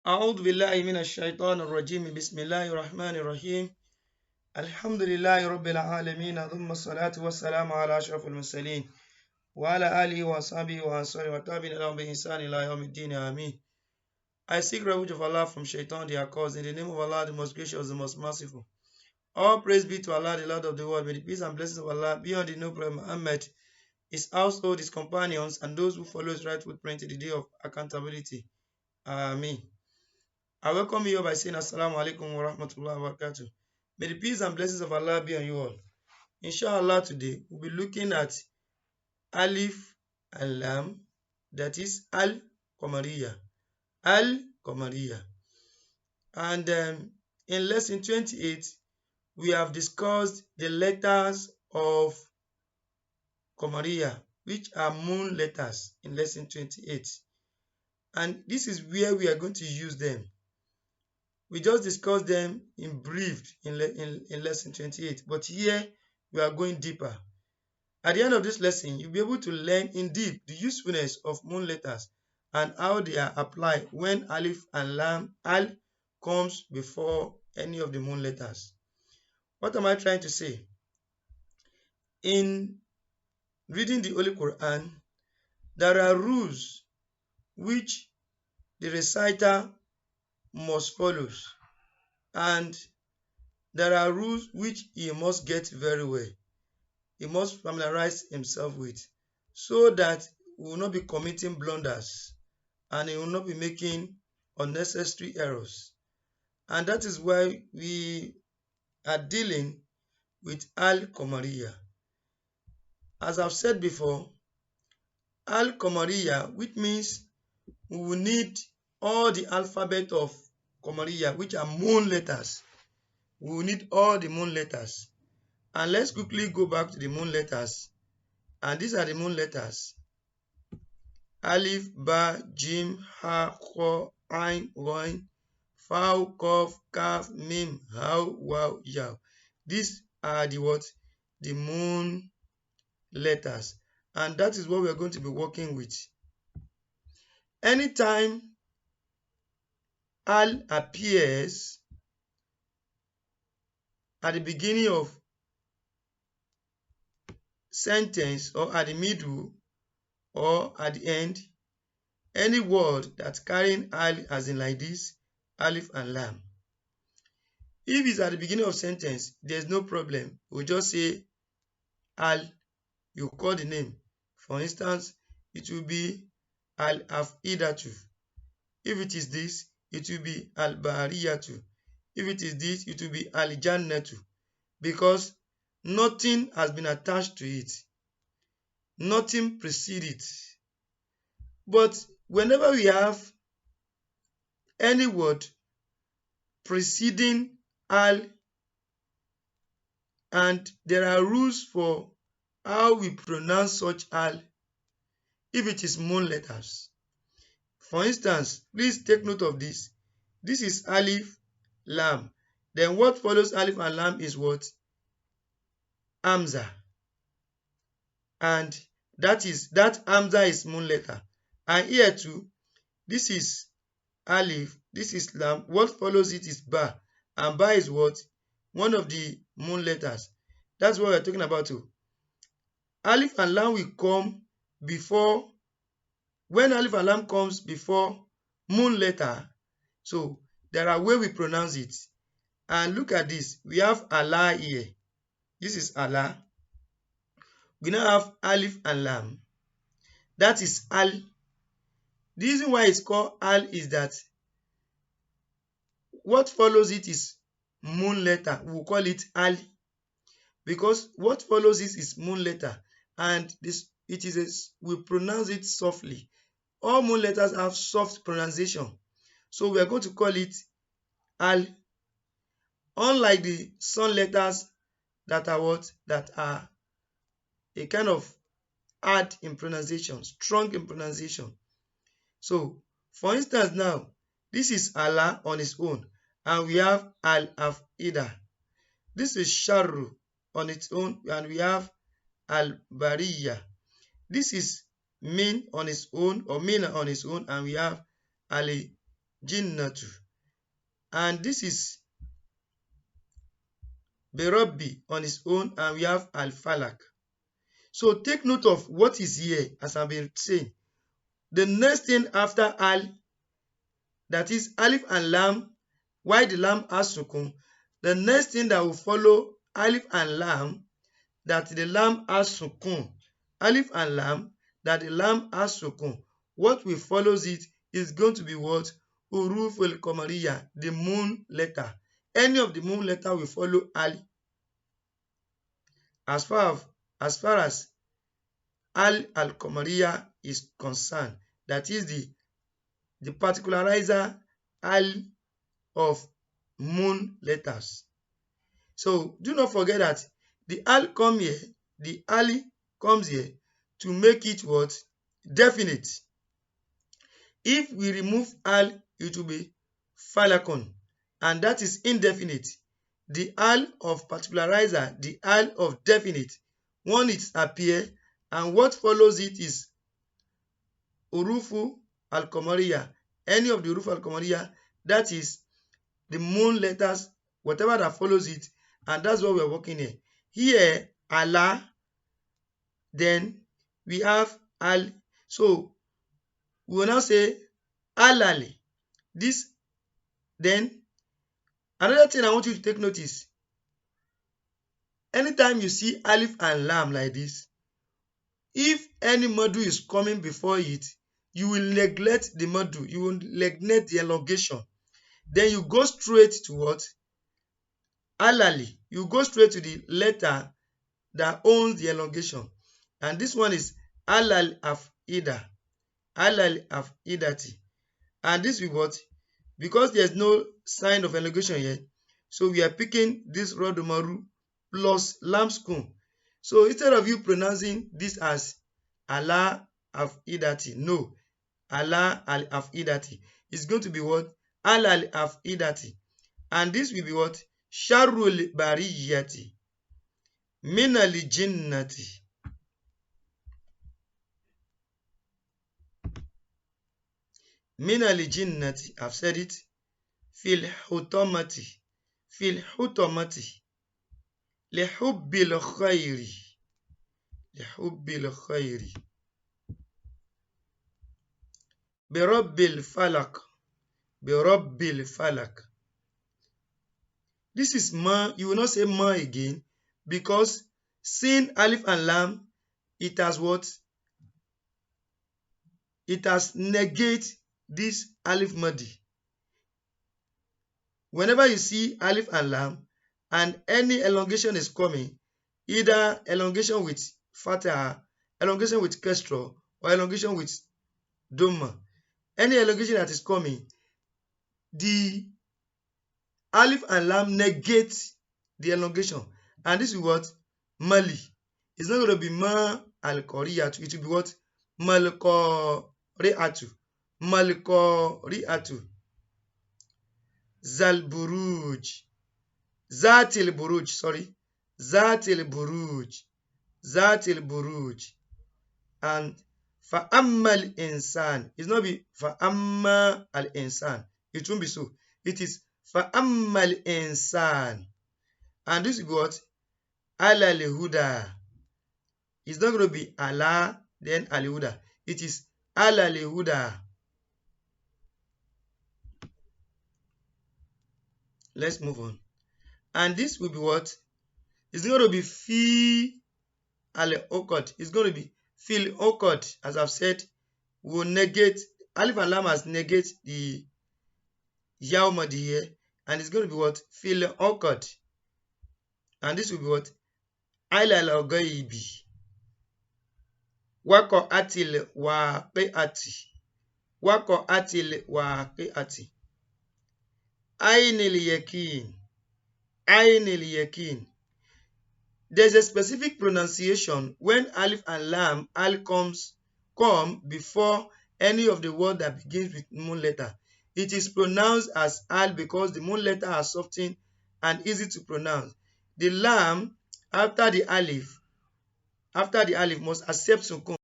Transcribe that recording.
أعوذ بالله من الشيطان الرجيم بسم الله الرحمن الرحيم الحمد لله رب العالمين ثم الصلاة والسلام على أشرف المرسلين وعلى آله وصحبه وأنصاره وتابعين لهم بإحسان إلى يوم الدين آمين. I seek refuge of Allah from Shaitan their cause in the name of Allah the most gracious, the most merciful. All praise be to Allah, the Lord of the world. May the peace and blessings of Allah be on the noble Muhammad, his household, his companions, and those who follow his right footprint to the day of accountability. Amen. I welcome you all by saying Assalamu alaikum wa rahmatullahi wa barakatuh. May the peace and blessings of Allah be on you all. Inshallah, today we'll be looking at Alif and Lam, that is Qomoriyah. Qomoriyah. And in lesson 28, we have discussed the letters of Qomoriyah, which are moon letters in lesson 28. And this is where we are going to use them. We just discussed them in brief in lesson 28, but here we are going deeper. At the end of this lesson, you'll be able to learn indeed the usefulness of moon letters and how they are applied when Alif and Lam, Al comes before any of the moon letters. What am I trying to say? In reading the Holy Quran, there are rules which the reciter must follow, and there are rules which he must get very well. He must familiarize himself with, so that he will not be committing blunders and he will not be making unnecessary errors. And that is why we are dealing with Qomoriyah. As I've said before, Qomoriyah, which means we will need all the alphabet of Qomoriyah, which are moon letters. We will need all the moon letters. And let's quickly go back to the moon letters. And these are the moon letters. Alif, Ba, Jim, Ha, Kho, Ain, Roin, Fau, Kof, Kaf, Mim, Hau, Waw, Yaw. These are the what? The moon letters. And that is what we are going to be working with. Anytime Al appears at the beginning of sentence or at the middle or at the end, any word that's carrying Al as in like this, Alif and Lam. If it's at the beginning of sentence, there's no problem. We'll just say Al, you call the name. For instance, it will be Al-Afidatu. If it is this, it will be Al-Bariyatu. If it is this, it will be Al-Jannatu. Because nothing has been attached to it. Nothing precedes it. But whenever we have any word preceding Al, and there are rules for how we pronounce such Al, if it is moon letters. For instance, please take note of this. This is Alif, Lam. Then what follows Alif and Lam is what? Hamza. And that Hamza is moon letter. And here too, this is Alif, this is Lam. What follows it is Ba. And Ba is what? One of the moon letters. That's what we're talking about too. Alif and Lam will come before, when Alif and Lam comes before moon letter, so there are ways we pronounce it. And look at this. We have Allah here. This is Allah. We now have Alif and Lam. That is Al. The reason why it's called Al is that what follows it is moon letter. We'll call it Al. Because what follows it is moon letter. And this we pronounce it softly. All moon letters have soft pronunciation. So we are going to call it Al. Unlike the sun letters that are what? That are a kind of hard in pronunciation, strong in pronunciation. So, for instance now, this is Allah on its own. And we have Al-Afida. This is Sharru on its own. And we have Al-Bariyah. This is Min on its own, or Mina on its own, and we have Ali jinnatu. And this is Berobbi on its own, and we have al-falak. So take note of what is here, as I've been saying. The next thing after al, that is alif and lam, why the lam has sukun. The next thing that will follow alif and lam, that the lam has sukun. Alif and lam, that the lam has sukun. What will follows it is going to be what? Huruf al-Qomoriyah, the moon letter. Any of the moon letter will follow al. As far as al-Qomoriyah is concerned, that is the particularizer al of moon letters. So do not forget that the al come here, the ali comes here to make it what? Definite. If we remove al, it will be falakon, and that is indefinite. The al of particularizer, the al of definite, one it appear, and what follows it is urufu al-Qomoriyah. Any of the urufu al-Qomoriyah, that is the moon letters, whatever that follows it, and that's what we're working here. Here, Allah, then we have al. So we will now say alali. This, then another thing I want you to take notice. Anytime you see alif and lam like this, if any madu is coming before it, you will neglect the madu, you will neglect the elongation. Then you go straight to what? Alali. You go straight to the letter that owns the elongation. And this one is alal afida. Alal afidati. And this will what? Because there's no sign of elongation here, so we are picking this rodomaru plus lam sukun. So instead of you pronouncing this as Allah afidati, no, Allah al afidati, it's going to be what? Al afidati. And this will be what? Sharrul bariyati minal jinnati. Minal jinnati, I've said it. Fil hutomati. Fil hutomati. Lihubbil khayri. Lihubbil khayri. Birabbil falak. Birabbil falak. This is ma. You will not say ma again, because seeing alif and lam, it has what? It has negate this alif madi. Whenever you see alif and lam and any elongation is coming, either elongation with fatha, elongation with kasra, or elongation with dhamma, any elongation that is coming, the alif and lam negate the elongation, and this is what? Mali. It's not going to be ma al-Qomoriyah, it will be what? Mal-Qomoriyah. Mal-Qomoriyah. Zal-Buruj. Zatil Buruj, sorry. Zatil Buruj. Zatil Buruj. And Fa'ammal insan. It's not be Fa'amma al-insan. It won't be so. It is Fa'ammal insan. And this is what? Ala al-Huda. It's not going to be Allah, then al-Huda. It is Ala al-Huda. Let's move on. And this will be what? It's going to be fi al-okot. It's going to be fil okot. As I've said, will negate, alif and lam has negate the yaumadi here, and it's going to be what? Fil okot. And this will be what? Ala al-ghaibi. Wako atil waqi'ati. Wako atil waqi'ati. Ainil yakin. Ainil yakin. There's a specific pronunciation when alif and lam come before any of the word that begins with moon letter. It is pronounced as al because the moon letter are softened and easy to pronounce. The lam after the alif must accept sukun.